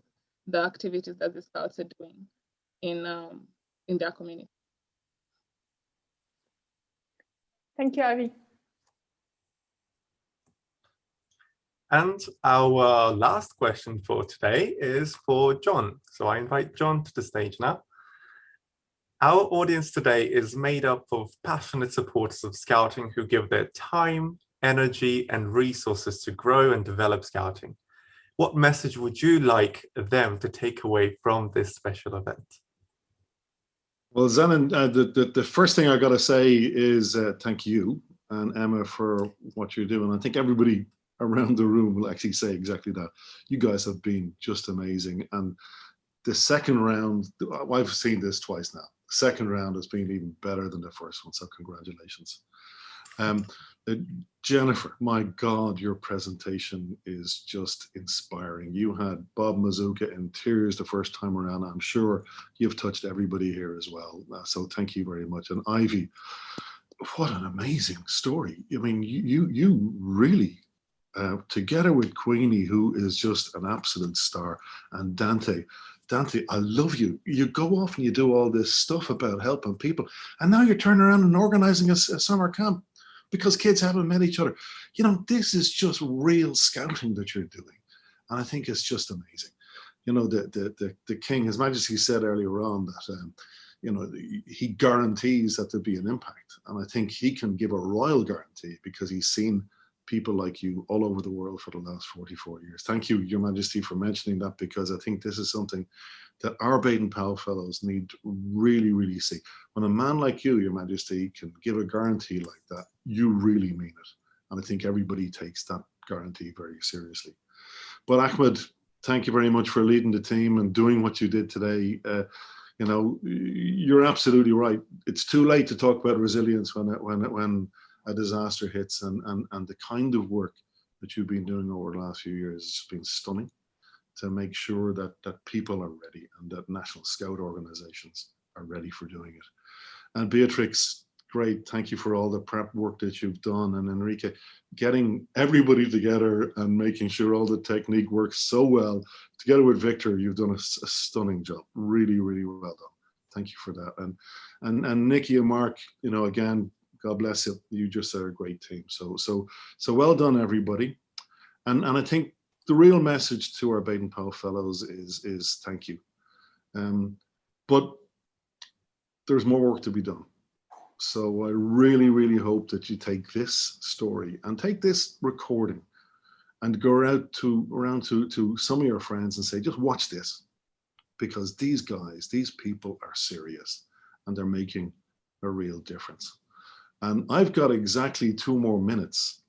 the activities that the Scouts are doing in their community. Thank you, Ivy. And our last question for today is for John. So I invite John to the stage now. Our audience today is made up of passionate supporters of Scouting who give their time, energy, and resources to grow and develop Scouting. What message would you like them to take away from this special event? Well, Džanin, the first thing I got to say is thank you and Emma for what you're doing. I think everybody around the room will actually say exactly that. You guys have been just amazing. And the second round, I've seen this twice now. The second round has been even better than the first one, so congratulations. Jennifer, my God, your presentation is just inspiring. You had Bob Mazuka in tears the first time around. I'm sure you've touched everybody here as well. So thank you very much. And Ivy, what an amazing story. I mean, you really, together with Queenie, who is just an absolute star, and Dante, I love you. You go off and you do all this stuff about helping people, and now you're turning around and organizing a summer camp because kids haven't met each other. You know, this is just real Scouting that you're doing, and I think it's just amazing. You know, the King, His Majesty, said earlier on that you know, he guarantees that there'll be an impact, and I think he can give a royal guarantee because he's seen people like you all over the world for the last 44 years. Thank you, Your Majesty, for mentioning that, because I think this is something that our Baden-Powell Fellows need to really, really see. When a man like you, Your Majesty, can give a guarantee like that, you really mean it. And I think everybody takes that guarantee very seriously. But Ahmad, thank you very much for leading the team and doing what you did today. You know, you're absolutely right. It's too late to talk about resilience when a disaster hits, and the kind of work that you've been doing over the last few years has been stunning to make sure that people are ready and that National Scout organizations are ready for doing it. And Beatrix, great, thank you for all the prep work that you've done. And Enrique, getting everybody together and making sure all the technique works so well. Together with Victor, you've done a stunning job. Really, really well done. Thank you for that. And Nikki and Mark, you know, again, God bless you. You just are a great team. So well done, everybody. And I think the real message to our Baden-Powell Fellows is thank you. But there's more work to be done. So I really, really hope that you take this story and take this recording and go around to some of your friends and say, just watch this, because these guys, these people are serious and they're making a real difference. And I've got exactly 2 more minutes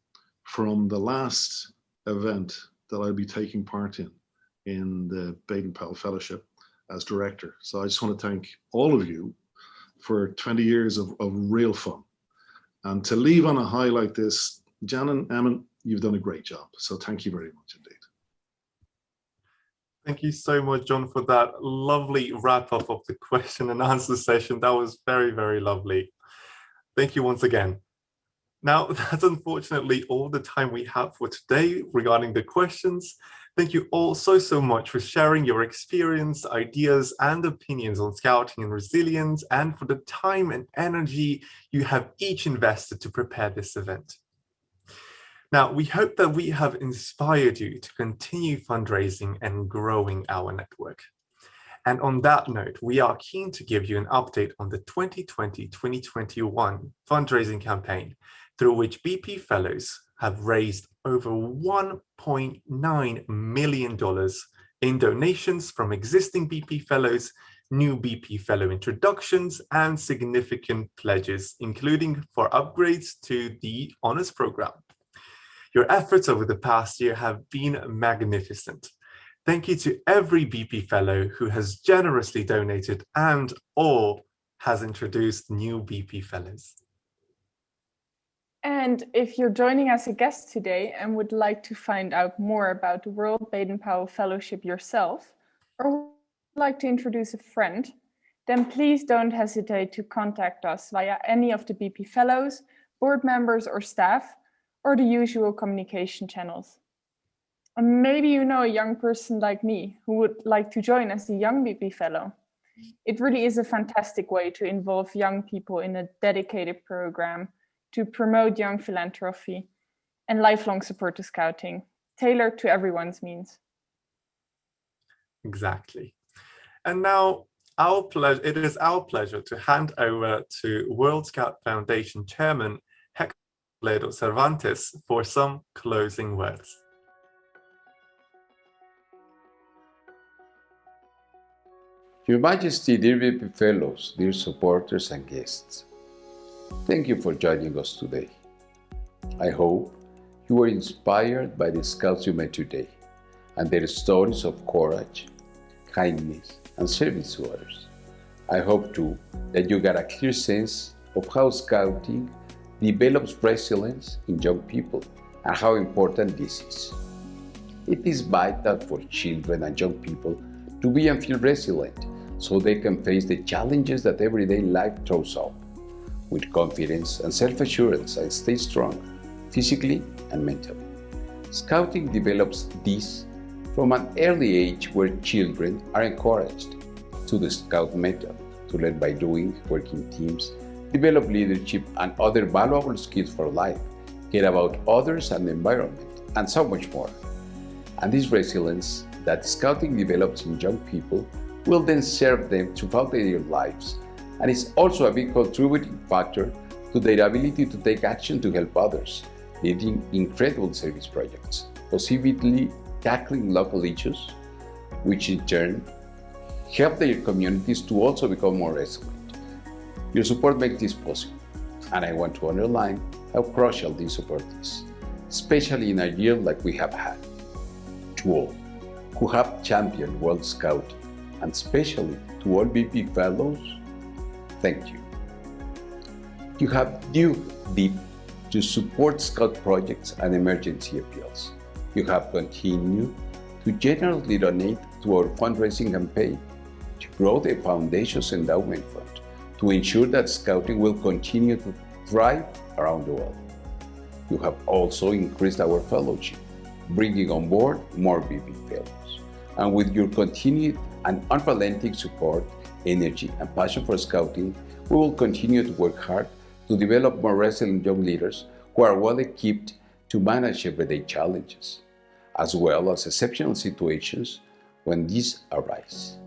from the last event that I'll be taking part in the Baden-Powell Fellowship as director. So I just want to thank all of you for 20 years of real fun. And to leave on a high like this, Džanin, Emma, you've done a great job. So thank you very much indeed. Thank you so much, John, for that lovely wrap up of the question and answer session. That was very, very lovely. Thank you once again. Now, that's unfortunately all the time we have for today regarding the questions. Thank you all so much for sharing your experience, ideas, and opinions on scouting and resilience, and for the time and energy you have each invested to prepare this event. Now, we hope that we have inspired you to continue fundraising and growing our network. And on that note, we are keen to give you an update on the 2020-2021 fundraising campaign, through which BP Fellows have raised over $1.9 million in donations from existing BP Fellows, new BP Fellow introductions, and significant pledges, including for upgrades to the Honours Programme. Your efforts over the past year have been magnificent. Thank you to every BP Fellow who has generously donated and/or has introduced new BP Fellows. And if you're joining as a guest today and would like to find out more about the World Baden-Powell Fellowship yourself, or would like to introduce a friend, then please don't hesitate to contact us via any of the BP Fellows, board members or staff, or the usual communication channels. And maybe you know a young person like me who would like to join as a young BP Fellow. It really is a fantastic way to involve young people in a dedicated program to promote young philanthropy and lifelong support to scouting, tailored to everyone's means. Exactly. And now it is our pleasure to hand over to World Scout Foundation Chairman Hector Robledo Cervantes for some closing words. Your Majesty, dear BP Fellows, dear supporters and guests, thank you for joining us today. I hope you were inspired by the scouts you met today and their stories of courage, kindness, and service to others. I hope too that you got a clear sense of how scouting develops resilience in young people and how important this is. It is vital for children and young people to be and feel resilient so they can face the challenges that everyday life throws up with confidence and self-assurance and stay strong physically and mentally. Scouting develops this from an early age where children are encouraged to the Scout method, to learn by doing, work in teams, develop leadership and other valuable skills for life, care about others and the environment, and so much more. And this resilience that Scouting develops in young people will then serve them throughout their lives, and is also a big contributing factor to their ability to take action to help others, leading incredible service projects, positively tackling local issues, which in turn help their communities to also become more resilient. Your support makes this possible, and I want to underline how crucial this support is, especially in a year like we have had. To all who have championed World Scout, and especially to all BP Fellows, thank you. You have dug deep to support Scout projects and emergency appeals. You have continued to generously donate to our fundraising campaign, to grow the Foundation's endowment fund, to ensure that Scouting will continue to thrive around the world. You have also increased our fellowship, bringing on board more BP Fellows. And with your continued and unrelenting support, energy, and passion for Scouting, we will continue to work hard to develop more resilient young leaders who are well equipped to manage everyday challenges, as well as exceptional situations when these arise.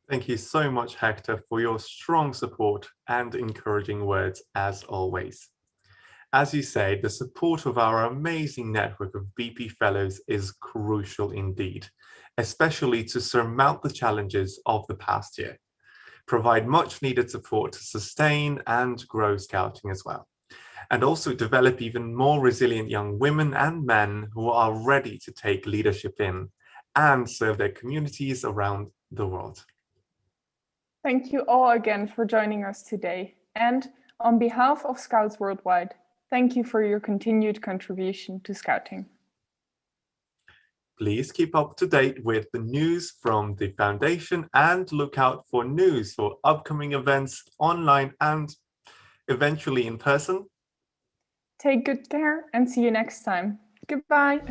Thank you so much, Hector, for your strong support and encouraging words as always. As you say, the support of our amazing network of BP Fellows is crucial indeed, especially to surmount the challenges of the past year, provide much needed support to sustain and grow Scouting as well, and also develop even more resilient young women and men who are ready to take leadership in and serve their communities around the world. Thank you all again for joining us today. And on behalf of Scouts Worldwide, thank you for your continued contribution to Scouting. Please keep up to date with the news from the Foundation and look out for news for upcoming events online and eventually in person. Take good care and see you next time. Goodbye.